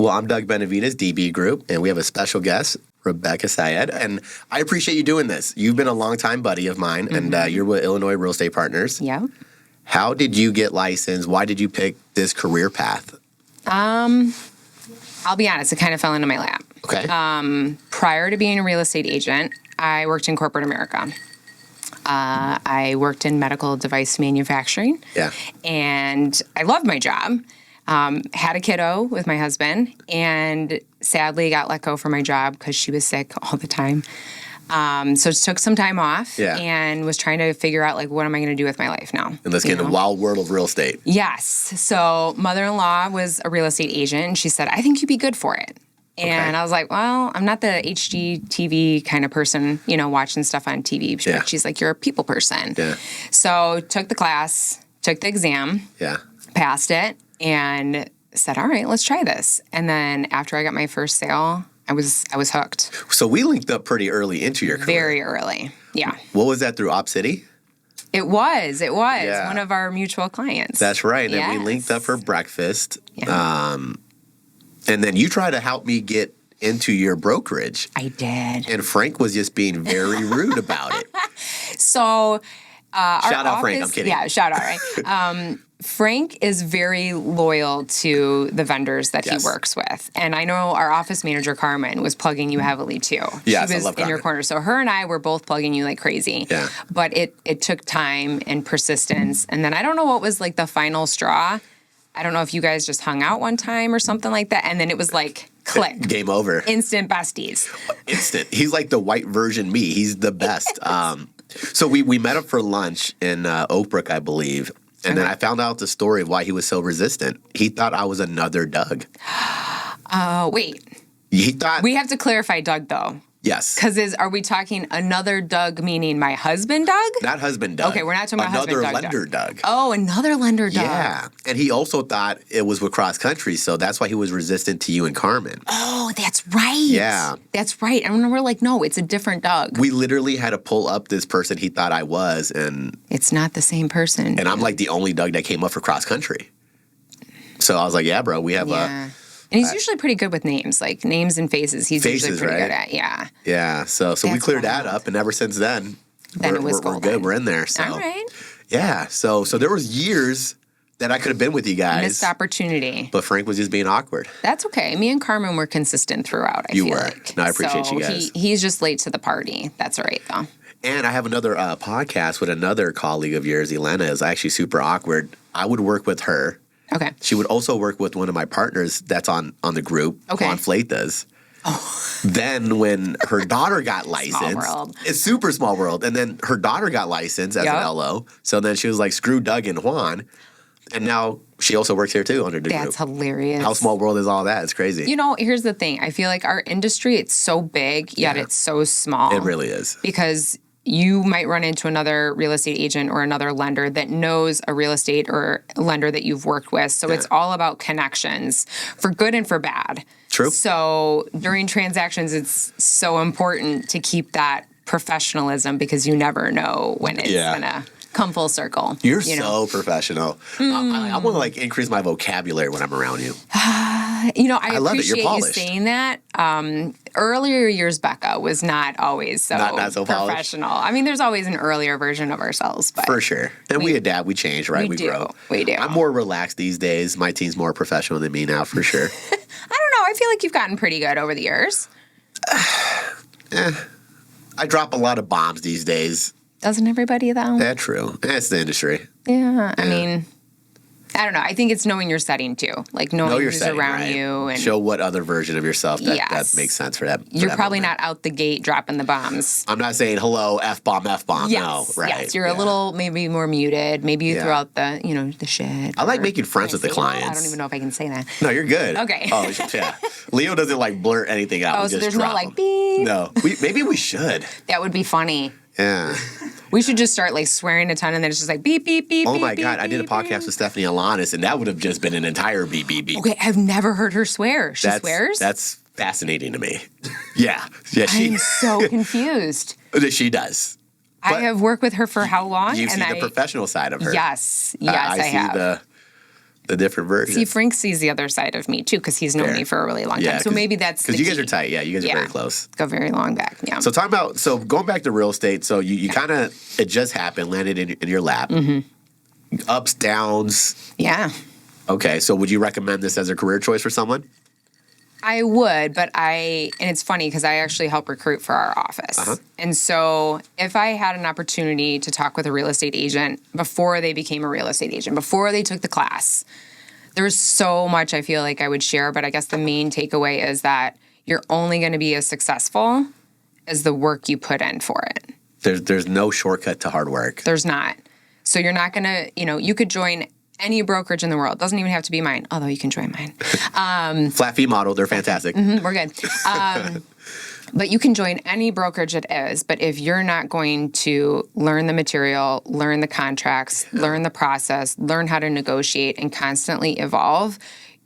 Well, I'm Doug Benavides, DB Group, and we have a special guest, Rebecca Syed. And I appreciate you doing this. You've been a longtime buddy of mine, and you're with Illinois Real Estate Partners. Yeah. How did you get licensed? Why did you pick this career path? I'll be honest, it kind of fell into my lap. Okay. Prior to being a real estate agent, I worked in corporate America. I worked in medical device manufacturing. Yeah. And I loved my job. Had a kiddo with my husband, and sadly got let go from my job because she was sick all the time. So took some time off and was trying to figure out, like, what am I going to do with my life now? And let's get in the wild world of real estate. Yes. So mother-in-law was a real estate agent, and she said, I think you'd be good for it. And I was like, well, I'm not the HGTV kind of person, watching stuff on TV. But she's like, you're a people person. Yeah. So took the class, took the exam, passed it, and said, all right, let's try this. And then after I got my first sale, I was hooked. So we linked up pretty early into your career. Very early, yeah. What was that, through Op City? It was one of our mutual clients. That's right. And then we linked up for breakfast. Yeah. And then you tried to help me get into your brokerage. I did. And Frank was just being very rude about it. So, shout out Frank, I'm kidding. Yeah, shout out, right? Frank is very loyal to the vendors that he works with. And I know our office manager, Carmen, was plugging you heavily, too. Yes, she was I love in your corner. So her and I were both plugging you like crazy. Yeah. But it took time and persistence. And then I don't know what was, like, the final straw. I don't know if you guys just hung out one time or something like that. And then it was like, click. Game over. Instant besties. Instant. He's like the white version me. He's the best. So we met up for lunch in Oakbrook, I believe. And then I found out the story of why he was so resistant. He thought I was another Doug. Wait. He thought... We have to clarify Doug, though. Yes. Because are we talking another Doug, meaning my husband Doug? Not husband Doug. Okay, we're not talking about husband Doug. Another lender Doug. Oh, another lender Doug. Yeah. And he also thought it was with cross country, so that's why he was resistant to you and Carmen. Oh, that's right. Yeah. That's right. And we're like, no, it's a different Doug. We literally had to pull up this person he thought I was, and... It's not the same person. And I'm like the only Doug that came up for cross country. So I was like, yeah, bro, we have a... And he's usually pretty good with names, like names and faces. He's usually pretty good at, Yeah, so we cleared that up, and ever since then we're good. We're in there. So. All right. Yeah, so there was years that I could have been with you guys. Missed opportunity. But Frank was just being awkward. That's okay. Me and Carmen were consistent throughout, I feel like. No, I appreciate you guys. He's just late to the party. That's all right, though. And I have another podcast with another colleague of yours, Elena, is actually super awkward. I would work with her. Okay. She would also work with one of my partners that's on the group, Juan Fleitas. Oh. Then when her daughter got licensed, small world. It's super small world. And then her daughter got licensed as an LO. So then she was like, screw Doug and Juan. And now she also works here too under the group. That's hilarious. How small world is all that? It's crazy. Here's the thing. I feel like our industry, it's so big, yet it's so small. It really is. Because you might run into another real estate agent or another lender that knows a real estate or lender that you've worked with. So it's all about connections for good and for bad. True. So during transactions, it's so important to keep that professionalism because you never know when it's going to come full circle. You're so professional. I want to like increase my vocabulary when I'm around you. I love it. You're appreciate you polished. saying that. Earlier years, Becca was not always so, not so professional. I mean, there's always an earlier version of ourselves. But for sure. And we adapt, we change, right? We grow. We do. I'm more relaxed these days. My team's more professional than me now, for sure. I don't know. I feel like you've gotten pretty good over the years. I drop a lot of bombs these days. Doesn't everybody, though? That's true. That's the industry. Yeah. I mean, I don't know. I think it's knowing your setting, too. Like knowing who's setting, around you. And show what other version of yourself that makes sense for that. You're probably not out the gate dropping the bombs. I'm not saying, hello, F-bomb. Yes. No, right. Yes, you're a little maybe more muted. Maybe you throw out the, the shit. I like making friends with the clients. I don't even know if I can say that. No, you're good. Okay. Oh, yeah. Leo doesn't like blurt anything out. Oh, so there's no like beep. No. Maybe we should. That would be funny. Yeah. We should just start like swearing a ton and then it's just like beep, beep, beep, oh beep, my God. beep, I did a podcast with Stephanie Alanis and that would have just been an entire beep, beep, beep. Okay, I've never heard her swear. She swears? That's fascinating to me. Yeah. I'm so confused. She does. I have worked with her for how long? You see the professional side of her. Yes. Yes, I have. The different version. See, Frank sees the other side of me too, because he's known me for a really long time. So maybe that's because you guys are tight. Yeah, you guys are very close. Go very long back. Yeah. So going back to real estate. So you kind of, it just happened, landed in your lap. Ups, downs. Yeah. Okay, so would you recommend this as a career choice for someone? I would, and it's funny because I actually help recruit for our office. And so if I had an opportunity to talk with a real estate agent before they became a real estate agent, before they took the class, there was so much I feel like I would share, but I guess the main takeaway is that you're only going to be as successful as the work you put in for it. There's no shortcut to hard work. There's not. So you're not going to, you could join any brokerage in the world. Doesn't even have to be mine, although you can join mine. Flat fee model, they're fantastic. We're good. But you can join any brokerage it is, but if you're not going to learn the material, learn the contracts, learn the process, learn how to negotiate, and constantly evolve,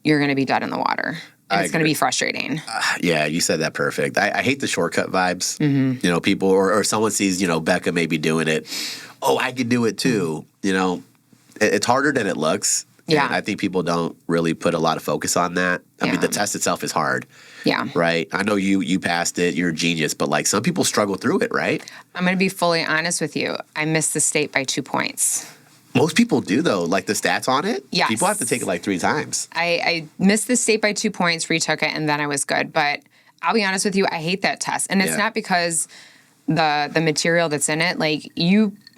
you're going to be dead in the water. And it's going to be frustrating. Yeah, you said that perfect. I hate the shortcut vibes. People, or someone sees, Becca maybe doing it. Oh, I could do it too. It's harder than it looks. Yeah. And I think people don't really put a lot of focus on that. I mean, the test itself is hard. Yeah. Right? I know you passed it. You're a genius. But, some people struggle through it, right? I'm going to be fully honest with you. I missed the state by 2 points. Most people do, though. Like, the stats on it? Yes. People have to take it, 3 times. I missed the state by 2 points, retook it, and then I was good. But I'll be honest with you, I hate that test. And it's not because the material that's in it.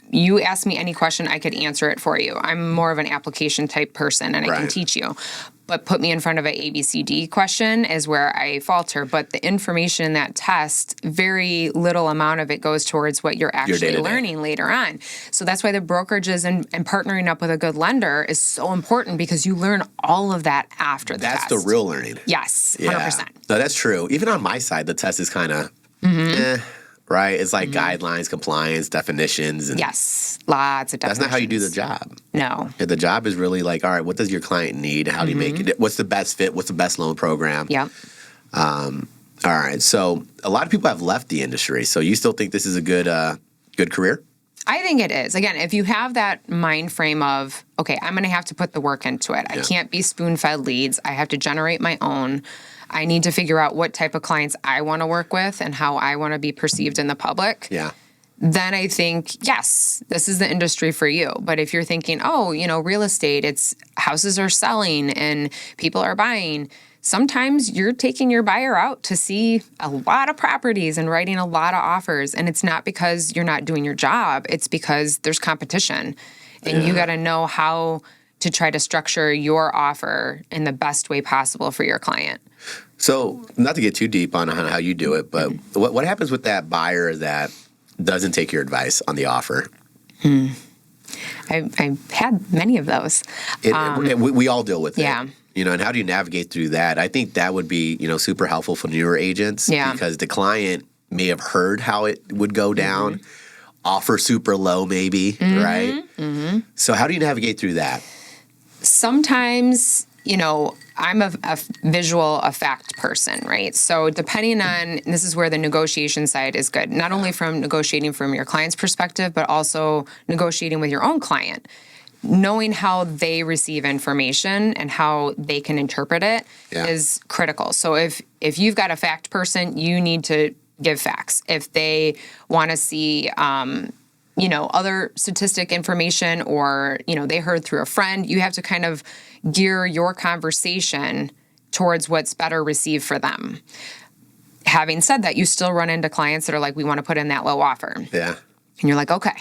You ask me any question, I could answer it for you. I'm more of an application type person, and I can teach you. But put me in front of an ABCD question is where I falter. But the information in that test, very little amount of it goes towards what you're actually learning later on. So that's why the brokerages and partnering up with a good lender is so important, because you learn all of that after the test. That's the real learning. Yes, 100%. Yeah. No, that's true. Even on my side, the test is kind of right? It's like guidelines, compliance, definitions. And yes, lots of definitions. That's not how you do the job. No. Yeah, the job is really all right, what does your client need? How do you make it? What's the best fit? What's the best loan program? Yep. All right. So a lot of people have left the industry. So you still think this is a good career? I think it is. Again, if you have that mind frame of, okay, I'm going to have to put the work into it. I can't be spoon-fed leads. I have to generate my own. I need to figure out what type of clients I want to work with and how I want to be perceived in the public. Yeah. Then I think, yes, this is the industry for you. But if you're thinking, real estate, it's houses are selling and people are buying, sometimes you're taking your buyer out to see a lot of properties and writing a lot of offers. And it's not because you're not doing your job. It's because there's competition. And you got to know how to try to structure your offer in the best way possible for your client. So not to get too deep on how you do it, but what happens with that buyer that doesn't take your advice on the offer? I've had many of those. We all deal with it. Yeah. And how do you navigate through that? I think that would be, super helpful for newer agents because the client may have heard how it would go down, offer super low maybe, right? So how do you navigate through that? Sometimes, I'm a visual effect person, right? So depending on, this is where the negotiation side is good, not only from negotiating from your client's perspective, but also negotiating with your own client. Knowing how they receive information and how they can interpret it is critical. So if you've got a fact person, you need to give facts. If they want to see other statistic information, or, they heard through a friend, you have to kind of gear your conversation towards what's better received for them. Having said that, you still run into clients that are like, we want to put in that low offer. Yeah. And you're like, okay,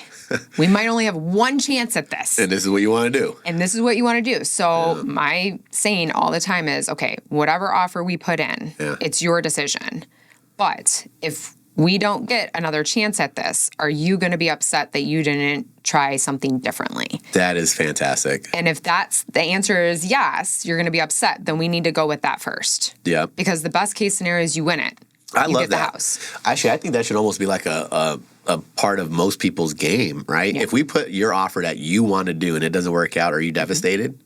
we might only have one chance at this. And this is what you want to do. And this is what you want to do. So my saying all the time is, okay, whatever offer we put in, it's your decision. But if we don't get another chance at this, are you going to be upset that you didn't try something differently? That is fantastic. And if that's the answer is yes, you're going to be upset, then we need to go with that first. Yeah. Because the best case scenario is you win it. I you love get that. The house. Actually, I think that should almost be like a part of most people's game, right? Yeah. If we put your offer that you want to do and it doesn't work out, are you devastated?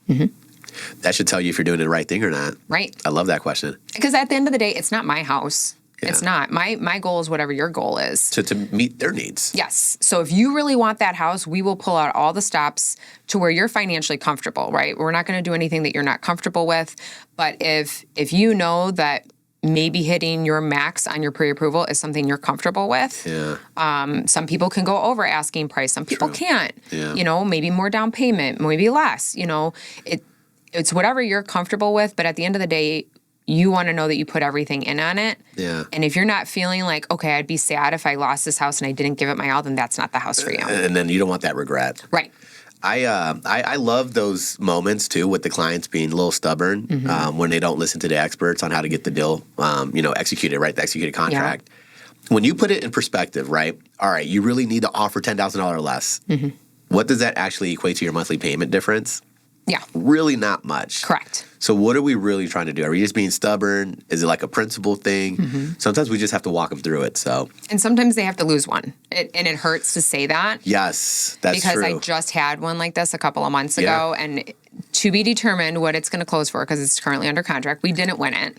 That should tell you if you're doing the right thing or not. Right. I love that question. Because at the end of the day, it's not my house. It's not. My goal is whatever your goal is. To meet their needs. Yes. So if you really want that house, we will pull out all the stops to where you're financially comfortable, right? We're not going to do anything that you're not comfortable with. But if you know that maybe hitting your max on your pre-approval is something you're comfortable with. Yeah. Some people can go over asking price. Some people can't. Yeah. You know, maybe more down payment, maybe less. You know, it's whatever you're comfortable with. But at the end of the day, you want to know that you put everything in on it. Yeah. And if you're not feeling like, okay, I'd be sad if I lost this house and I didn't give it my all, then that's not the house for you. And then you don't want that regret. Right. I love those moments too with the clients being a little stubborn when they don't listen to the experts on how to get the deal, executed, right? The executed contract. Yeah. When you put it in perspective, right? All right, you really need to offer $10,000 less. What does that actually equate to your monthly payment difference? Yeah. Really not much. Correct. So what are we really trying to do? Are we just being stubborn? Is it like a principle thing? Sometimes we just have to walk them through it. So, and sometimes they have to lose one. And it hurts to say that. Yes, that's because true. I just had one like this a couple of months ago, and to be determined what it's going to close for because it's currently under contract. We didn't win it.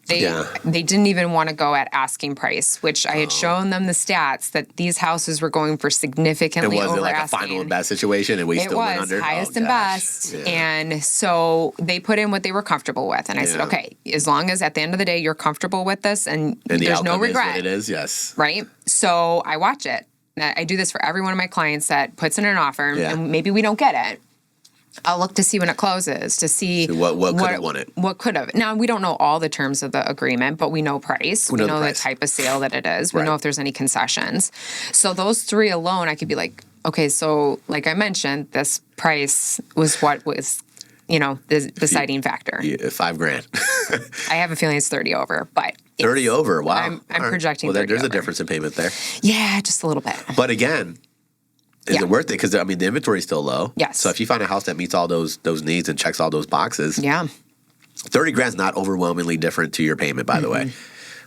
They didn't even want to go at asking price, which I had shown them the stats that these houses were going for significantly over asking. And was it like a final and best situation and we still went under? It was highest and best. Yeah. And so they put in what they were comfortable with. And I said, okay, as long as at the end of the day you're comfortable with this and there's no regret. Is what it is, yes. Right? So I watch it. I do this for every one of my clients that puts in an offer and maybe we don't get it. I'll look to see when it closes to see what could have won it. What could have. Now, we don't know all the terms of the agreement, but we know price. We know the type of sale that it is. We know if there's any concessions. So those three alone, I could be like, okay, so like I mentioned, this price was what was, the deciding factor. $5,000. I have a feeling it's 30 over, but 30 over. Wow. I'm projecting 30 there's over. A difference in payment there. Yeah, just a little bit. But again, is it worth it? Because, the inventory is still low. Yes. So if you find a house that meets all those needs and checks all those boxes, $30,000 is not overwhelmingly different to your payment, by the way.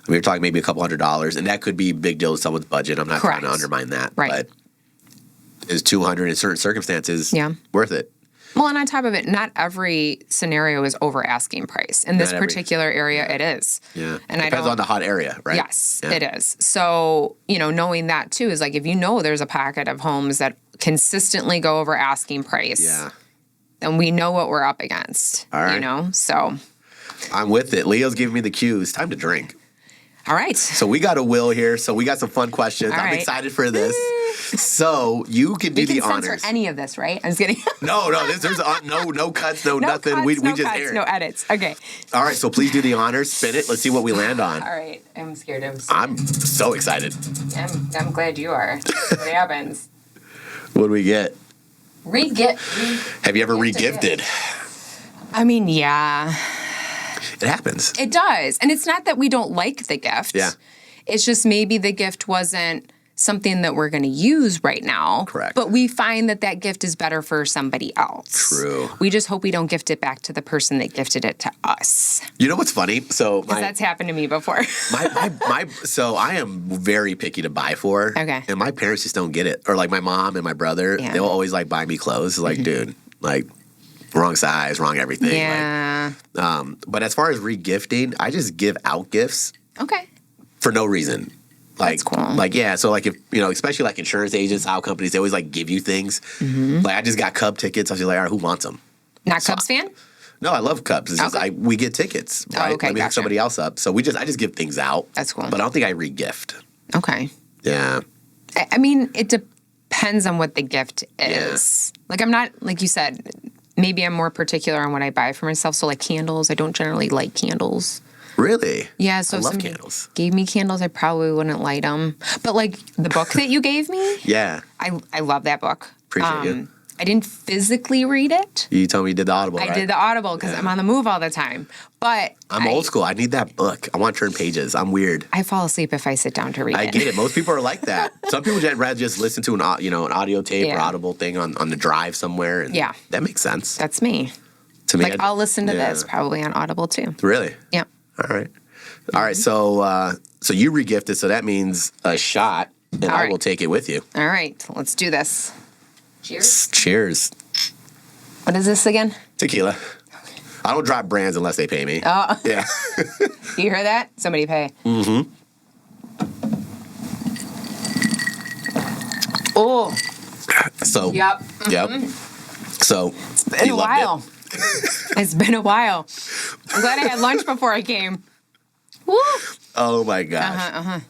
You're talking maybe a couple $100s, and that could be a big deal to someone's budget. I'm not trying to undermine that. Right. But is $200 in certain circumstances worth it? Well, and on top of it, not every scenario is over asking price. In this particular area, it is. Yeah. And depends on the hot area, right? Yes, it is. So, knowing that too is like if there's a pocket of homes that consistently go over asking price, then we know what we're up against. All right. So I'm with it. Leo's giving me the cue. It's time to drink. All right. So we got a will here. So we got some fun questions. I'm excited for this. So you can do the honors. Censor any of this, right? I'm just kidding. No. There's no cuts, no nothing. Cuts, we no just cuts, air it. no edits. Okay. All right. So please do the honors. Spin it. Let's see what we land on. All right. I'm scared. I'm so excited. I'm glad you are. What happens? What do we get? Have you ever re-gifted? I mean, yeah. It happens. It does. And it's not that we don't like the gift. Yeah. It's just maybe the gift wasn't something that we're going to use right now. Correct. But we find that gift is better for somebody else. True. We just hope we don't gift it back to the person that gifted it to us. You know what's funny? So that's happened to me before. So I am very picky to buy for. Okay. And my parents just don't get it. Or like my mom and my brother, they'll always like buy me clothes. It's like, dude, like wrong size, wrong everything. Yeah. But as far as re-gifting, I just give out gifts. Okay. For no reason. That's cool. So like if, especially like insurance agents, auto companies, they always like give you things. Like I just got Cub tickets. I was just like, all right, who wants them? Not Cubs fan? No, I love Cubs. It's just we get tickets, right? Okay, Let me hook somebody else up. So I just give things out. That's cool. But I don't think I re-gift. Okay. Yeah. I mean, it depends on what the gift is. Yeah. Like I'm not, like you said, maybe I'm more particular on what I buy for myself. So like candles, I don't generally like candles. Really? Yeah, so I if love somebody candles. Gave me candles, I probably wouldn't light them. But like the book that you gave me, I love that book. Appreciate you. I didn't physically read it. You told me you did the Audible, right? I did the Audible because I'm on the move all the time. But I'm old school. I need that book. I want to turn pages. I'm weird. I fall asleep if I sit down to read it. I get it. Most people are like that. Some people would rather just listen to an audio tape or Audible thing on the drive somewhere. And that makes sense. That's me. To me, I'll listen to this probably on Audible too. Really? Yeah. All right. All right, so you re-gifted, so that means a shot, and I will take it with you. All right, let's do this. Cheers. Cheers. What is this again? Tequila. I don't drop brands unless they pay me. Oh. Yeah. You hear that? Somebody pay. Mm-hmm. Oh, So, yep. yep. So, It's been a while. It's been a while. I'm glad I had lunch before I came. Woo. Oh my gosh.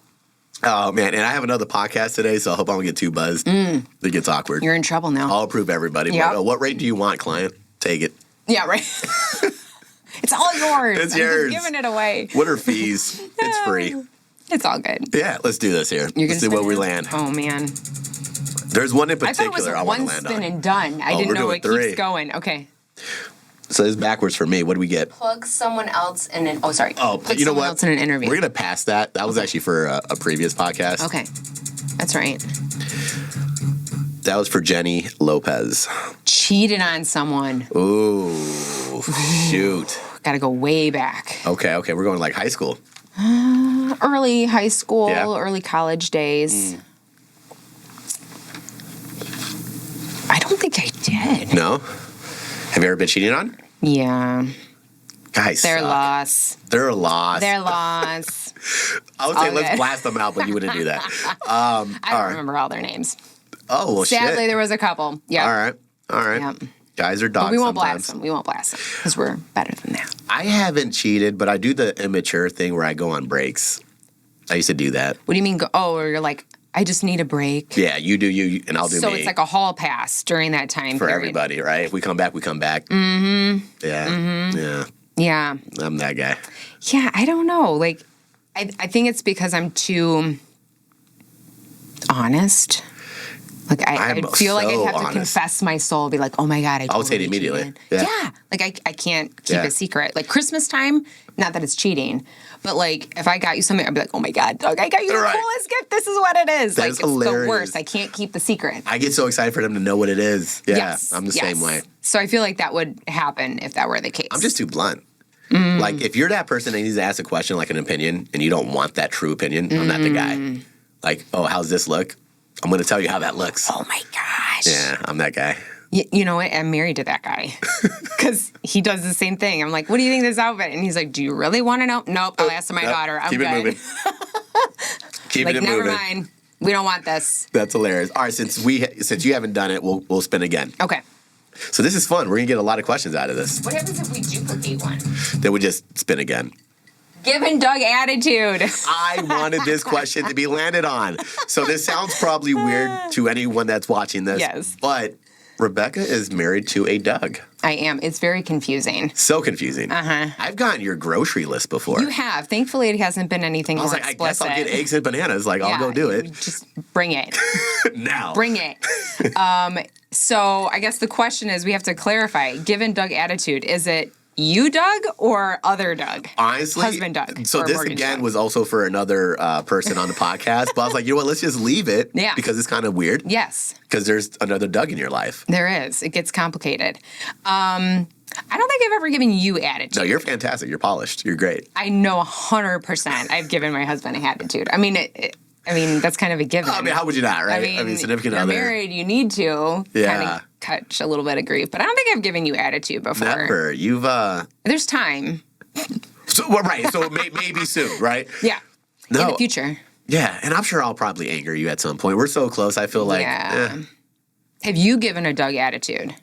Oh man, and I have another podcast today, so I hope I don't get too buzzed. It gets awkward. You're in trouble now. I'll approve everybody. Yep. But, what rate do you want, client? Take it. Yeah, right. It's all yours. It's I'm yours. just giving it away. What are fees? It's free. It's all good. Yeah, let's do this here. You're Let's gonna see where spin we it? land. Oh man, There's one in I thought it was particular I want to one land spin on. and done. I Oh, didn't we're know doing it 3. keeps going. Okay. So this is backwards for me. What do we get? Plug someone else in an. Oh, sorry. Oh, Put you know someone what? else in an interview. We're gonna pass that. That was actually for a previous podcast. Okay, that's right. That was for Jenny Lopez. Cheated on someone. Ooh, shoot. Got to go way back. Okay, we're going like high school. Early high school, Yeah. early college days. I don't think I did. No? Have you ever been cheated on? Yeah, Guys, their suck. loss. They're a loss. Their loss. I would say all let's good. blast them out, but you wouldn't do that. I don't remember all their names. Oh, well, Sadly, shit. there was a couple. Yeah. All right. Yep. Guys are dogs But we won't sometimes. blast them. We won't blast them because we're better than that. I haven't cheated, but I do the immature thing where I go on breaks. I used to do that. What do you mean? Or you're like, I just need a break. Yeah, you do you, and I'll do So me. it's like a hall pass during that time for period. everybody, right? If we come back, we come back. Mm-hmm. Yeah. Yeah. Yeah. I'm that guy. Yeah, I don't know. Like, I think it's because I'm too honest. Like, I I'm feel like so I'd have to honest. confess my soul, be like, oh my God, I would say it totally immediately. cheated. Yeah. Like, I can't keep Yeah. a secret. Like, Christmas time, not that it's cheating, but like, if I got you something, I'd be like, oh my God, Doug, I got you the Right. coolest gift. This is what it is. That's like, it's hilarious. the worst. I can't keep the secret. I get so excited for them to know what it is. Yeah, Yes. I'm the yes. same way. So I feel like that would happen if that were the case. I'm just too blunt. Mm. Like, if you're that person that needs to ask a question, like an opinion, and you don't want that true opinion, I'm not the guy. Like, oh, how's this look? I'm going to tell you how that looks. oh my gosh. Yeah, I'm that guy. You know what? I'm married to that guy because he does the same thing. I'm like, what do you think of this outfit? And he's like, do you really want to know? Nope. I'll ask my Nope. daughter. I'm Keep good. it moving. Keep Like, it never moving. mind. We don't want this. That's hilarious. All right, since you haven't done it, we'll spin again. Okay. So this is fun. We're gonna get a lot of questions out of this. What happens if we duplicate one? Then we just spin again. Giving Doug attitude. I wanted this question to be landed on. So this sounds probably weird to anyone that's watching this. Yes. But Rebecca is married to a Doug. I am. It's very confusing. So confusing. Uh-huh. I've gotten your grocery list before. You have. Thankfully, it hasn't been anything I was more like, I guess explicit. I'll get eggs and bananas. Like, I'll Yeah, go do you it Just bring it. now. Bring it. So I guess the question is, we have to clarify. Given Doug attitude, is it you, Doug, or other Doug? Honestly, Husband Doug. So or this mortgage again Doug. was also for another person on the podcast. But I was like, you know what? Let's just leave it. Yeah. Because it's kind of weird. Yes, Because there's another Doug in your life. there is. It gets complicated. I don't think I've ever given you attitude. No, you're fantastic. You're polished. You're great. I know 100% I've given my husband a attitude. I mean, I mean that's kind of a given. I mean, how would you not, right? I mean, significant you're other. married, you need to kind Yeah. of catch a little bit of grief. But I don't think I've given you attitude before. Never. You've There's time. So well, right. So maybe soon, right? Yeah. In No. the future. Yeah, and I'm sure I'll probably anger you at some point. We're so close. I feel like Yeah. Have you given a Doug attitude?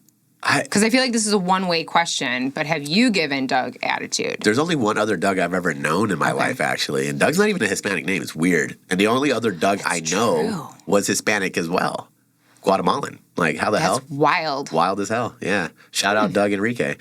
Because I feel like this is a one-way question, but have you given Doug attitude? there's only one other Doug I've ever known in my life, actually, and Doug's not even a Hispanic name. It's weird. And the only other Doug I know true. was Hispanic as well, Guatemalan. Like, how the hell? That's wild. Wild as hell. Yeah. Shout out Doug Enrique.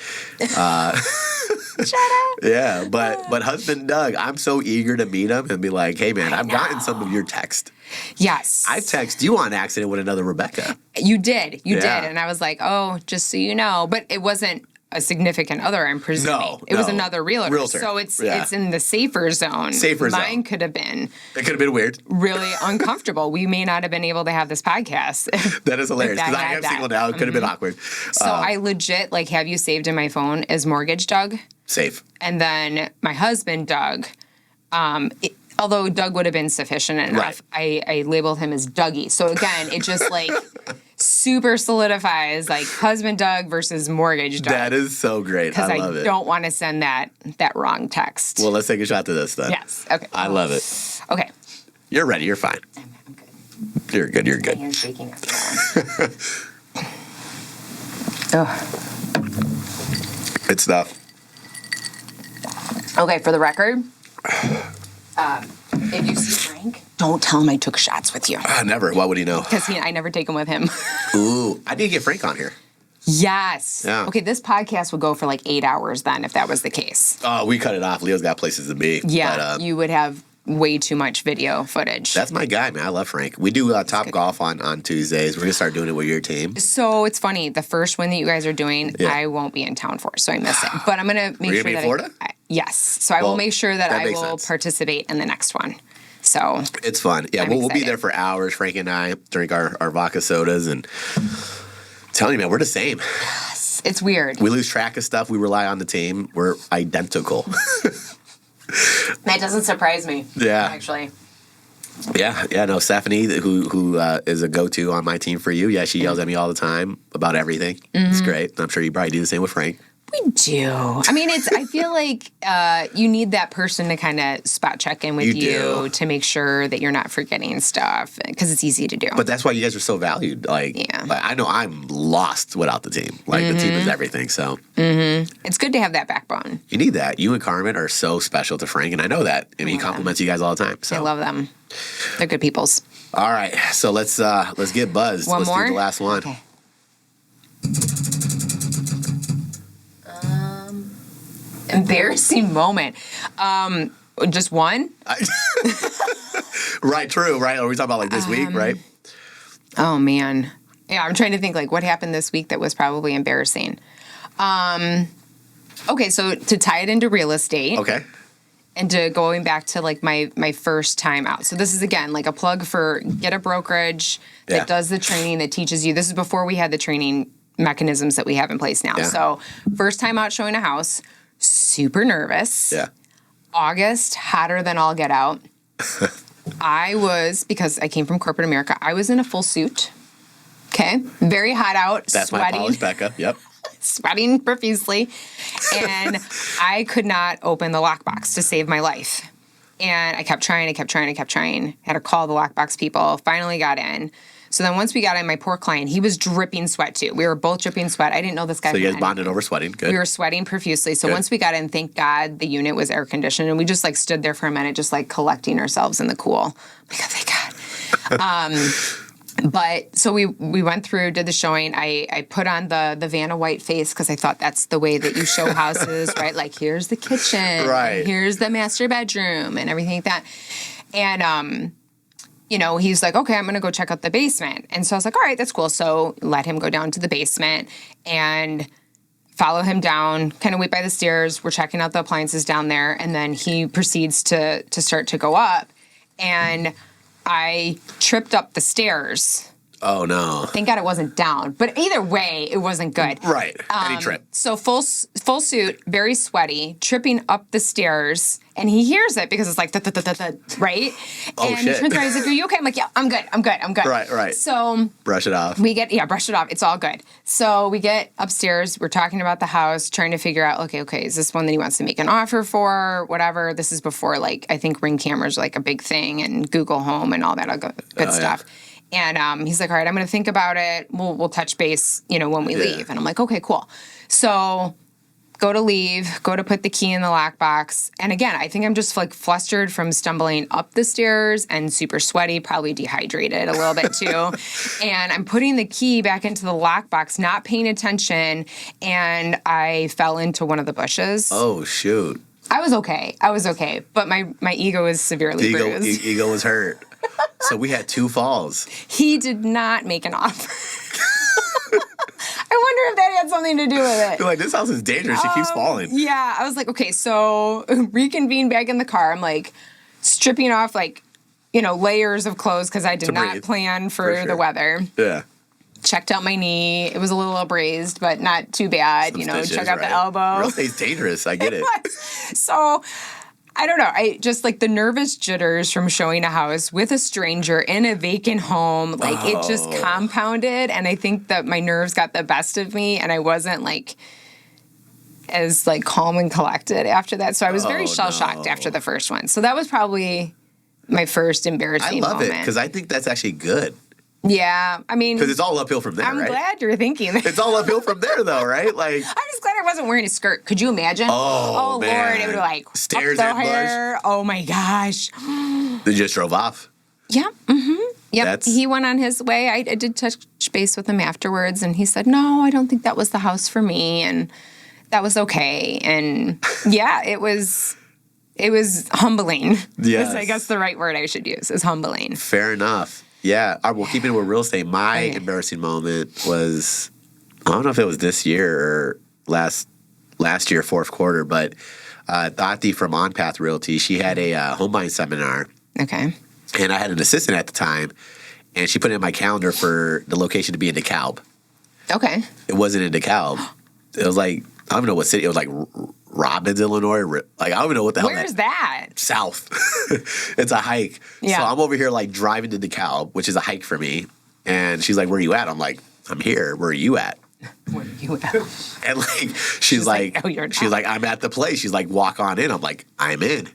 Shut up. Yeah, but husband Doug, I'm so eager to meet him and be like, hey man, I've gotten some of your text. Yes. I text you on accident with another Rebecca. You did. You Yeah. did. And I was like, oh, just so you know. But it wasn't a significant other, I'm presuming. No, it was no. another realtor. Realtor. So it's Yeah. in the safer zone. Safer zone. Mine could have been It could have been weird. really uncomfortable. We may not have been able to have this podcast. That is hilarious If because I I had am that. single now. It could have been awkward. So I legit have you saved in my phone as Mortgage Doug. Safe. And then my husband, Doug, although Doug would have been sufficient enough, I labeled him as Dougie. So again, it just super solidifies husband Doug versus Mortgage Doug. That is so great. Because I love it. don't want to send that wrong text. Well, let's take a shot to this then. Yes. Okay. I love it. Okay. You're ready. You're fine. You're good. You're My good. hand's shaking after that one. Ugh. Good stuff. Okay, for the record, if you see Frank, don't tell him I took shots with you. Never. Why would he know? Because I never take him with him. Ooh, I need to get Frank on here. Yes. Yeah. Okay, this podcast would go for like 8 hours then if that was the case. Oh, we cut it off. Leo's got places to be. Yeah, But, you would have way too much video footage. that's my guy, man. I love Frank. We do Top Golf on Tuesdays. We're going to start doing it with your team. So it's funny. The first one that you guys are doing, Yeah. I won't be in town for, so I miss it. But I'm going to make We're sure gonna be in that Florida? yes. So I Well, will make sure that that I makes will sense. participate in the next one. So It's fun. Yeah, I'm we'll be excited. there for hours. Frank and I drink our vodka sodas and telling you, man, we're the same. it's weird. We lose track of stuff. We rely on the team. We're identical. That doesn't surprise me. Yeah. Actually. Yeah. No, Stephanie, who is a go-to on my team for you. Yeah, she yells at me all the time about everything. It's great. I'm sure you probably do the same with Frank. We do. I mean, I feel like you need that person to kind of spot check in with You you do. to make sure that you're not forgetting stuff because it's easy to do. But that's why you guys are so valued. Yeah. Like, I know I'm lost without the team. Like the team is everything. So it's good to have that backbone. you need that. You and Carmen are so special to Frank, and I know that. I mean, he compliments you guys all the time. So I love them. They're good peoples. all right, so let's get buzzed. One let's more? do the last one. Okay. Embarrassing moment. Just one? Right, true, right? Are we talking about like this week, right? Oh man. Yeah, I'm trying to think like what happened this week that was probably embarrassing. Okay, so to tie it into real estate Okay. and to going back to like my first time out. So this is again like a plug for get a brokerage that Yeah. does the training that teaches you. This is before we had the training mechanisms that we have in place now. Yeah. So first time out showing a house, super nervous. Yeah. August, hotter than all get out. I was, because I came from corporate America, I was in a full suit. Okay. Very hot out, That's my sweating, apologies, Becca. Yep. sweating profusely. And I could not open the lockbox to save my life. And I kept trying. Had to call the lockbox people, finally got in. So then once we got in, my poor client, he was dripping sweat too. We were both dripping sweat. I didn't know this guy. So you from guys bonded over sweating. Good. We were sweating profusely. So Good. once we got in, thank God the unit was air conditioned, and we just like stood there for a minute, just like collecting ourselves in the cool. Like, oh, thank God. But so we went through, did the showing. I put on the Vanna White face because I thought that's the way that you show houses, right? Like here's the kitchen, Right. and here's the master bedroom, and everything like that. And you know, he's like, okay, I'm going to go check out the basement. And so I was like, all right, that's cool. So let him go down to the basement and follow him down, kind of wait by the stairs. We're checking out the appliances down there. And then he proceeds to start to go up. And I tripped up the stairs. Oh no. Thank God it wasn't down. But either way, it wasn't good. Right. Any trip. So full suit, very sweaty, tripping up the stairs, and he hears it because it's like right. Oh, and shit. he turns around, he's like, "Are you okay?" I'm like, "Yeah, I'm good." Right. So Brush it off. brush it off. It's all good. So we get upstairs. We're talking about the house, trying to figure out, okay, is this one that he wants to make an offer for? Whatever. This is before like I think Ring cameras are like a big thing and Google Home and all that good stuff. And he's like, all right, I'm going to think about it. We'll touch base, when we leave. And I'm like, okay, cool. So go to put the key in the lockbox. And again, I think I'm just like flustered from stumbling up the stairs and super sweaty, probably dehydrated a little bit too. And I'm putting the key back into the lockbox, not paying attention. And I fell into one of the bushes. Oh shoot. I was okay. But my ego is severely bruised. Ego was hurt. So we had 2 falls. He did not make an offer. I wonder if that had something to do with it. You're like, this house is dangerous. She keeps falling. Yeah, I was like, okay, so reconvene back in the car. I'm like stripping off layers of clothes because I did To not breathe. plan for For sure. the weather. Yeah. Checked out my knee. It was a little abrased, but not too bad. Stitches, Check out the right? elbow. Real estate's dangerous. I get it. So I don't know. I just like the nervous jitters from showing a house with a stranger in a vacant home. Like it just compounded. And I think that my nerves got the best of me and I wasn't like as like calm and collected after that. So I was very shell shocked after the first one. So that was probably my first I embarrassing love it moment. because I think that's actually good Yeah, I mean, because it's all uphill from there, I'm right? glad you're thinking that. It's all uphill from there, though, right? Like, I'm just glad I wasn't wearing a skirt. Could you imagine? Oh, Lord, man. it would like Stairs up and the bush. hair. Oh my gosh. they just drove off. Yeah. Mm-hmm. Yep. That's- He went on his way. I did touch base with him afterwards, and he said, "No, I don't think that was the house for me," and that was okay. And yeah, it was humbling. Yes. Is I guess the right word I should use is humbling. Fair enough. Yeah. All right, well, keeping it with real estate, my embarrassing moment was, I don't know if it was this year or last year, fourth quarter, but Thati from On Path Realty, she had a home buying seminar, Okay. and I had an assistant at the time, and she put it in my calendar for the location to be in DeKalb. Okay. It wasn't in DeKalb. It was like, I don't even know what city. It was like Robbins, Illinois. Like, I don't even know what the hell Where's that? South. It's a hike. Yeah. So I'm over here like driving to DeKalb, which is a hike for me. And she's like, "Where are you at?" I'm like, "I'm here. Where are you at?" Where are you at? And like she's like, like, "No, you're not." she's like, "I'm at the place." She's like, "Walk on in." I'm like, "I'm in."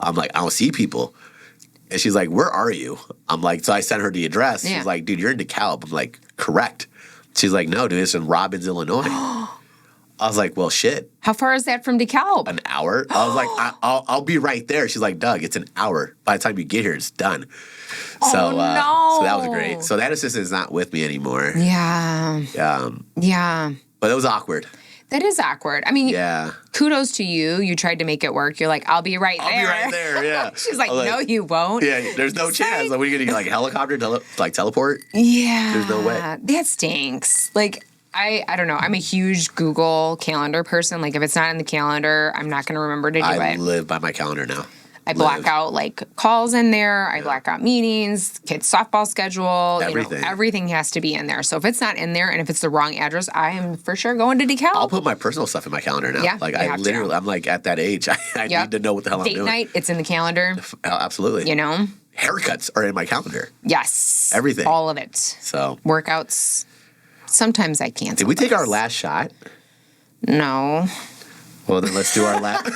I'm like, "I don't see people." And she's like, "Where are you?" I'm like, so I sent her the address. Yeah. She's like, "Dude, you're in DeKalb." I'm like, "Correct." She's like, "No, dude, it's in Robbins, Illinois." I was like, "Well, shit, How far is that from DeKalb? an hour?" I was like, I'll be right there." She's like, "Doug, it's an hour. By the time you get here, it's done." So, no. so that was great. So that assistant is not with me anymore. Yeah. Yeah. But it was awkward. That is awkward. I mean, Yeah. kudos to you. You tried to make it work. You're like, I'll be right there. I'll be right there. Yeah. She's like, I'm no, you won't. Yeah, there's no chance. Like, what are you gonna get, like a helicopter, like teleport? Yeah. There's no way. That stinks. Like, I don't know. I'm a huge Google Calendar person. Like, if it's not in the calendar, I'm not going to remember to do I it. live by my calendar now. I block out like calls in there. I block out meetings, kids' softball schedule. Everything. Everything has to be in there. So if it's not in there and if it's the wrong address, I am for sure going to DeKalb. I'll put my personal stuff in my calendar now. Yeah, Like you I have to. literally, I'm like at that age. I Yep. need to know what the hell I'm Date doing. night, it's in the calendar. Absolutely. You know? Haircuts are in my calendar. Yes. Everything. All of it. So Workouts. Sometimes I cancel. did we take our those. last shot? No. Well, then let's do our last.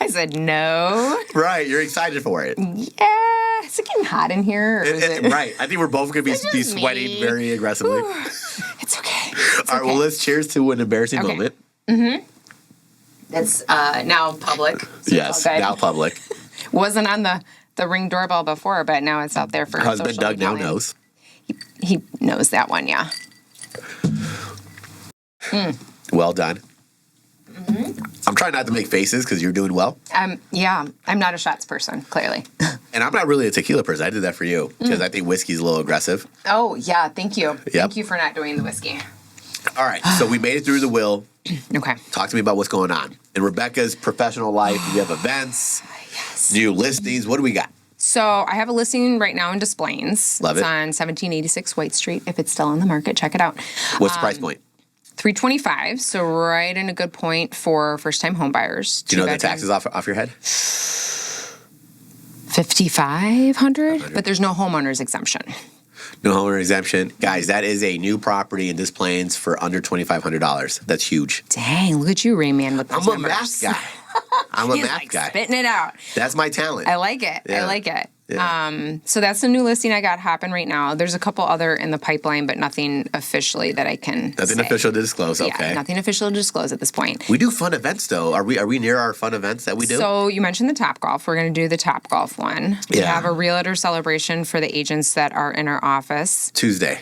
I said no. Right, you're excited for it. Yeah. Is it getting hot in here? Or is it? Right. I think we're both going to It's be just sweating me. very aggressively. It's okay. It's All right, well, okay. let's cheers to an embarrassing Okay. moment. It's now public. So it's Yes, all good. now public. Wasn't on the Ring doorbell before, but now it's out there for Husband social Doug now media. knows. He knows that one, yeah. Well done. I'm trying not to make faces because you're doing well. Yeah, I'm not a shots person, clearly. And I'm not really a tequila person. I did that for you because I think whiskey's a little aggressive. Oh, yeah, thank you. Thank you for not doing the whiskey. All right, so we made it through the will. Okay. Talk to me about what's going on. In Rebecca's professional life, we have events, new listings. What do we got? So I have a listing right now in Des Plaines. Love it's it. on 1786 White Street. If it's still on the market, check it out. What's the price point? $325, so right in a good point for first-time home buyers. Do you know the taxes off your head? $5,500, but there's no homeowner's exemption. No homeowner exemption. Guys, that is a new property in Des Plaines for under $2,500. That's huge. Dang, look at you, Rayman, with those I'm a numbers. math guy. I'm a He's math like guy. spitting it out. That's my talent. I like it. Yeah. I like it. Yeah. So that's the new listing I got hopping right now. There's a couple other in the pipeline, but nothing officially that I can Nothing say. official to disclose. Yeah, Okay. nothing official to disclose at this point. We do fun events though. Are we near our fun events that we do? So you mentioned the Top Golf. We're going to do the Top Golf one. We Yeah. have a realtor celebration for the agents that are in our office Tuesday.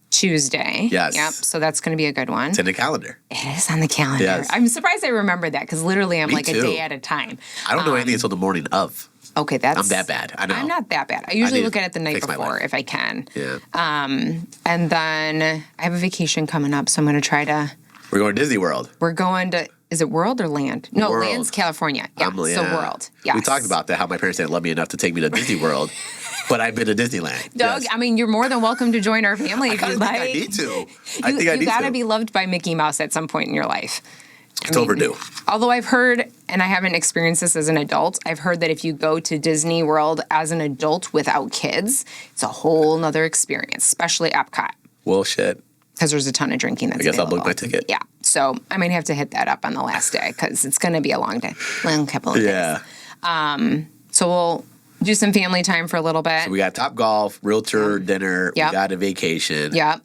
Tuesday. Yes. Yep. So that's going to be a good one. It's in the calendar. It is on the calendar. Yes. I'm surprised I remembered that because literally I'm Me like too. a day at a time. I don't know anything until the morning of. Okay, that's I'm that bad. I know. I'm not that bad. I usually need look at it the night fix my before life. if I can. Yeah. And then I have a vacation coming up, so I'm going to try to. We're going to Disney World. We're going to. Is it World or Land? No, World. Land's California. Yeah, so World. Yes. We talked about that, how my parents didn't love me enough to take me to Disney World, but I've been to Disneyland. Doug, Yes. I mean, you're more than welcome to join our family if I you'd think like. I need to. I think I You need gotta to. be loved by Mickey Mouse at some point in your life. It's overdue. Although I've heard, and I haven't experienced this as an adult, I've heard that if you go to Disney World as an adult without kids, it's a whole nother experience, especially Epcot, Well, shit. because there's a ton of drinking that's I guess I'll available. book my ticket. Yeah, so I might have to hit that up on the last day because it's going to be a long day, long couple of Yeah. days. So do some family time for a little bit. So we got Top Golf, realtor dinner. Yep. We got a vacation. Yep.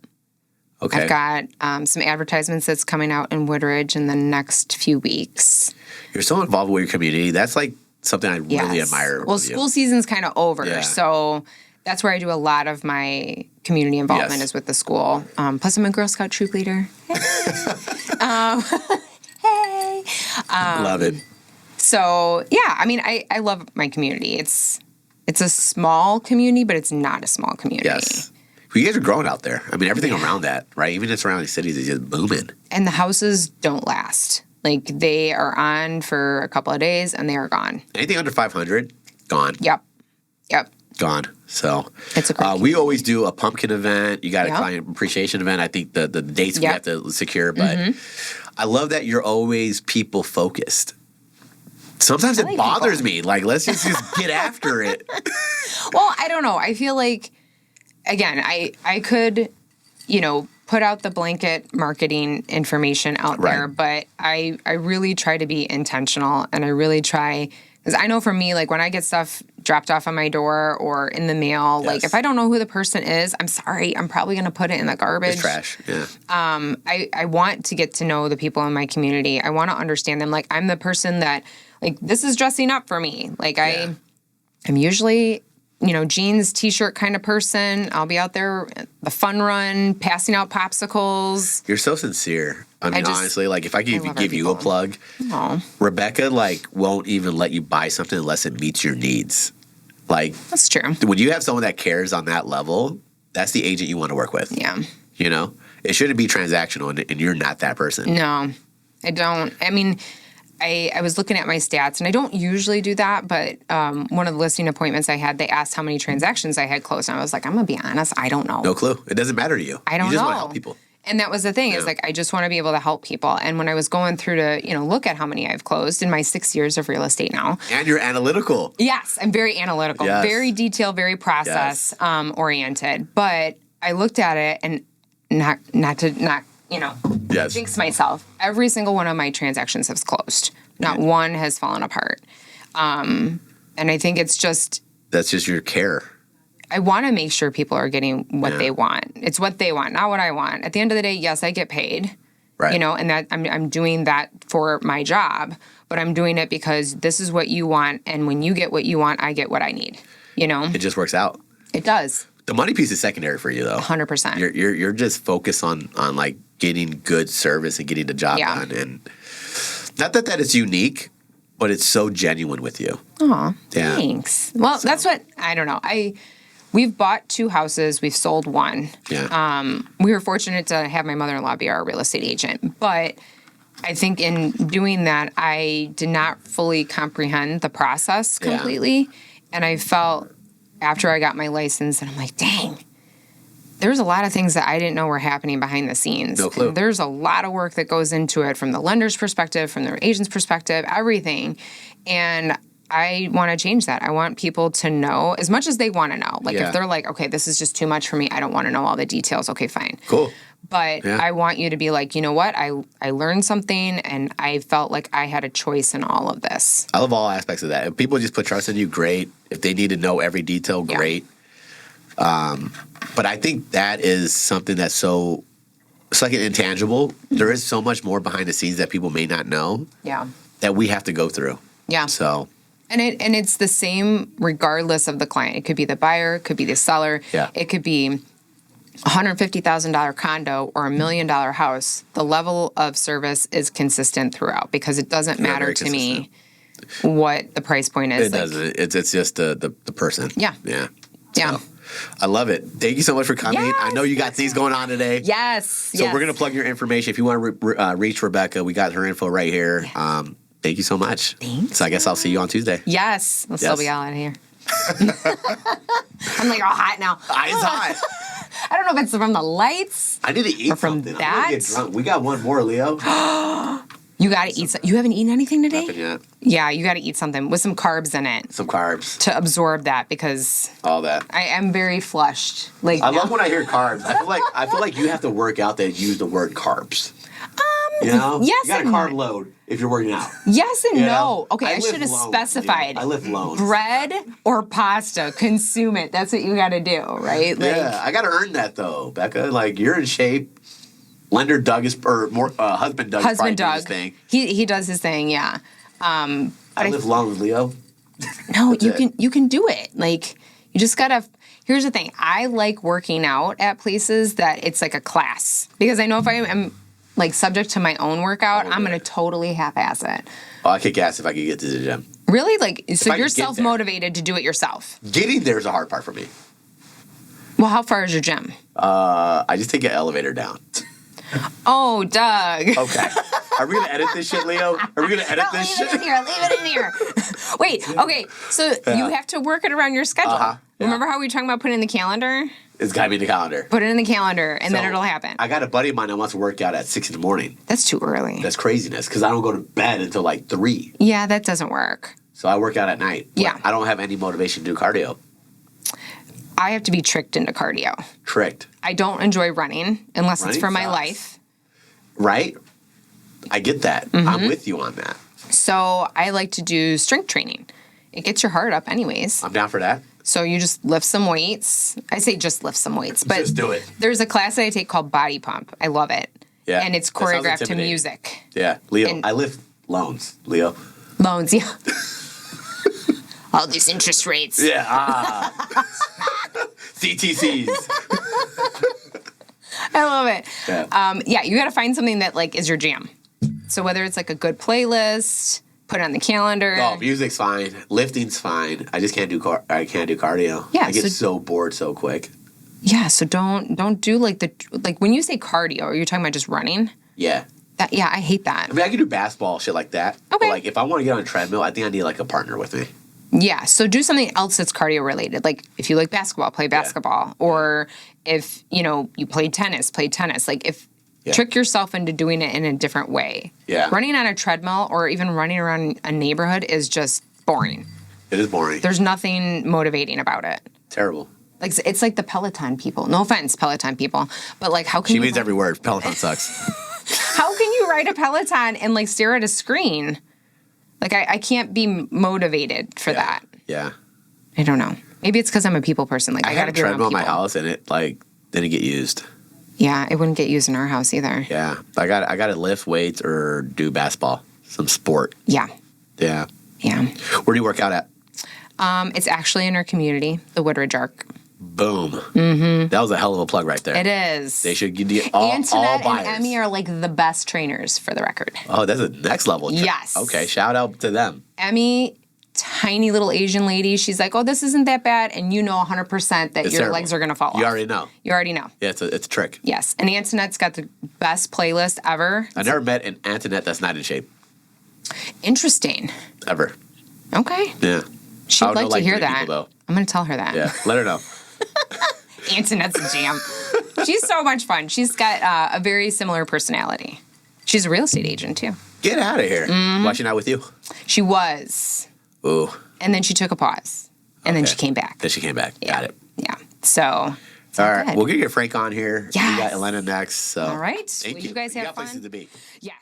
Okay. I've got some advertisements that's coming out in Woodridge in the next few weeks. You're so involved with your community. That's like something I really admire. Well, with you. school season's kind of over, Yeah. so that's where I do a lot lot of my community involvement is with the school. Plus, I'm a Girl Scout troop leader. Hey. Love it. So yeah, I mean, I love my community. It's a small community, but it's not a small community. Yes. Well, you guys are growing out there. I mean, everything around that, right? Even the surrounding cities is just booming. And the houses don't last. Like, they are on for a couple of days and they are gone. Anything under 500, gone. Yep. Gone. So It's a great we always do a pumpkin event. You got a Yep. client appreciation event. I think the dates we Yep. have to secure, but I love that you're always people focused. Sometimes it like bothers people. me. Like, let's just get after it. Well, I don't know. I feel like, again, I could, put out the blanket marketing information out there, but I really try to be intentional, and I really try, because I know for me, like, when I get stuff dropped off on my door or in the mail, like, if I don't know who the person is, I'm sorry, I'm probably going to put it in the garbage. It's trash. Yeah. I want to get to know the people in my community. I want to understand them. Like, I'm the person that, like, this is dressing up for me. Like, I'm usually, jeans, t-shirt kind of person. I'll be out there, the fun run, passing out popsicles. You're so sincere. I mean, honestly, like, if I could love give our you a people. plug, Aw, Rebecca, like, won't even let you buy something unless it meets your needs. Like, that's true. when you have someone that cares on that level, that's the agent you want to work with. Yeah. It shouldn't be transactional, and you're not that person. No, I don't. I mean, I was looking at my stats, and I don't usually do that, but one of the listing appointments I had, they asked how many transactions I had closed, and I was like, I'm going to be honest, I don't know. No clue. It doesn't matter to you. I don't You just know. want to help people. And that was the thing, is like, I just want to be able to help people. And when I was going through to, look at how many I've closed in my 6 years of real estate now. And you're analytical. Yes, I'm very analytical, Yes. very detailed, very process oriented. But I looked at it, and not Yes. jinx myself. Every single one of my transactions has closed. Not one has fallen apart. And I think it's just, That's just your care. I want to make sure people are getting what they want. It's what they want, not what I want. At the end of the day, yes, I get paid. Right. And that I'm doing that for my job, but I'm doing it because this is what you want, and when you get what you want, I get what I need. It just works out. It does. The money piece is secondary for you, though. 100%. You're just focused on like getting good service and getting the job done, and not that is unique, but it's so genuine with you. Aw, Yeah. thanks. Well, that's what, I don't know. We've bought 2 houses. We've sold 1. Yeah. We were fortunate to have my mother-in-law be our real estate agent, but I think in doing that, I did not fully comprehend the process completely. And I felt after I got my license, and I'm like, dang, there's a lot of things that I didn't know were happening behind the scenes. No clue. And there's a lot of work that goes into it, from the lender's perspective, from the agent's perspective, everything. And I want to change that. I want people to know as much as they want to know. Like, if they're like, okay, this is just too much for me, I don't want to know all the details. Okay, fine. Cool. But I want you to be like, you know what? I learned something, and I felt like I had a choice in all of this. I love all aspects of that. If people just put trust in you, great. If they need to know every detail, great. But I think that is something that's it's like an intangible. There is so much more behind the scenes that people may not know Yeah. that we have to go through. Yeah. So, And it's the same regardless of the client. It could be the buyer, it could be the seller. Yeah. It could be $150,000 condo or $1 million house. The level of service is consistent throughout, because it doesn't matter very to me what the price point is. it doesn't. It's just the person. Yeah. Yeah. Yeah. So, I love it. Thank you so much for coming. Yes, I know you got things going on today. Yes. So we're going to plug your information. If you want to reach Rebecca, we got her info right here. Thank you so much. Thanks. So I guess I'll see you on Tuesday. Yes. We'll still Yes. be out of here. I'm like all hot now. It's hot. I don't know if it's from the lights. I need to eat Or from something. I'm gonna get that? drunk. We got one more, Leo. You got to eat some. You haven't eaten anything today? Nothing yet. Yeah, you got to eat something with some carbs in it Some carbs. to absorb that, because All that. I am very flushed. Like, I love when I hear carbs. I feel like you have to work out that use the word carbs. You know? Yes You got a and- carb load if you're working out. Yes and You no. know? Okay, I lift should have loans, specified. Leo. I lift loans. Bread or pasta, consume it. That's what you got to do, right? Like, Yeah, I got to earn that though, Becca. Like you're in shape. Lender Doug is, or more, husband Doug. Is probably husband doing Doug. his thing. He does his thing, yeah. I lift loans, Leo. No, it. you can do it. Like you just gotta. Here's the thing. I like working out at places that it's like a class because I know if I am like subject to my own workout, I'm gonna totally half-ass it. Oh, I kick ass if I could get to the gym. Really, like so I you're could get there. self-motivated to do it yourself. Getting there is a hard part for me. Well, how far is your gym? I just take an elevator down. Oh, Doug. Okay. Are we gonna edit this shit, Leo? Are we gonna edit No, this leave shit? it in here. Leave it in here. Wait. Okay. So you have to work it around your schedule. Yeah. Remember how we were talking about putting in the calendar? It's gotta be in the calendar. Put it in the calendar, and then So, it'll happen. I got a buddy of mine that wants to work out at 6 a.m. That's too early. That's craziness because I don't go to bed until like 3. Yeah, that doesn't work. So I work out at night. But Yeah. I don't have any motivation to do cardio. I have to be tricked into cardio. Tricked. I don't enjoy running unless it's Running for my sucks. life. Right? I get that. Mm-hmm. I'm with you on that. So I like to do strength training. It gets your heart up anyways. I'm down for that. So you just lift some weights. I say just lift some weights, but Just do it. there's a class that I take called Body Pump. I love it. Yeah, And it's that sounds choreographed to intimidating. music. Yeah. Leo, And- I lift loans, Leo. Loans, yeah. All these interest rates. Yeah. CTCs. I love it. Yeah. You got to find something that like is your jam. So whether it's like a good playlist, put it on the calendar. Oh, music's fine. Lifting's fine. I just can't do I can't do cardio. Yeah, I get so- so bored so quick. Yeah, so don't do like when you say cardio, are you talking about just running? Yeah. I hate that. I mean, I can do basketball, shit like that. Okay. But like, if I want to get on a treadmill, I think I need like a partner with me. Yeah, so do something else that's cardio related. Like if you like basketball, play basketball. Or if, you play tennis, play tennis. Like if trick yourself into doing it in a different way. Yeah. Running on a treadmill or even running around a neighborhood is just boring. It is boring. There's nothing motivating about it. Terrible. Like it's like the Peloton people. No offense, Peloton people, but like how can She you means every word. Peloton sucks. how can you ride a Peloton and like stare at a screen? Like I can't be motivated for that. Yeah. I don't know. Maybe it's because I'm a people person. Like I, I gotta had a be around treadmill in people. my house and it like didn't get used. Yeah, it wouldn't get used in our house either. Yeah. I got to lift weights or do basketball, some sport. Yeah, Yeah. yeah. Where do you work out at? It's actually in our community, the Woodridge Arc. Boom. Mm-hmm. That was a hell of a plug right there. It is. They should give you all Antoinette buyers. and Emmy are like the best trainers for the record. Oh, that's a next level. Yes. Okay, shout out to them. Emmy, tiny little Asian lady, she's like, oh, this isn't that bad. And you know 100% that It's your terrible. legs are going to fall off. You already know. You already know. Yeah, it's a trick. Yes. And Antoinette's got the best playlist ever. I never met an Antoinette that's not in shape. Interesting. Ever. Okay. Yeah. She'd I would like know, to like, hear 3 that. people, though. I'm going to tell her that. Yeah. Let her know. Antoinette's a jam. She's so much fun. She's got a very similar personality. She's a real estate agent, too. Get out of here. Mm-hmm. Why she not with you? She was. Ooh. And then she took a pause. And then Okay. she came back. Then she came back. Yeah. Got it. Yeah. So, All right. good. We're going to get Frank on here. We Yes. got Elena next. So. all right. Thank Well, you. you guys We have got fun. places to be. Yes.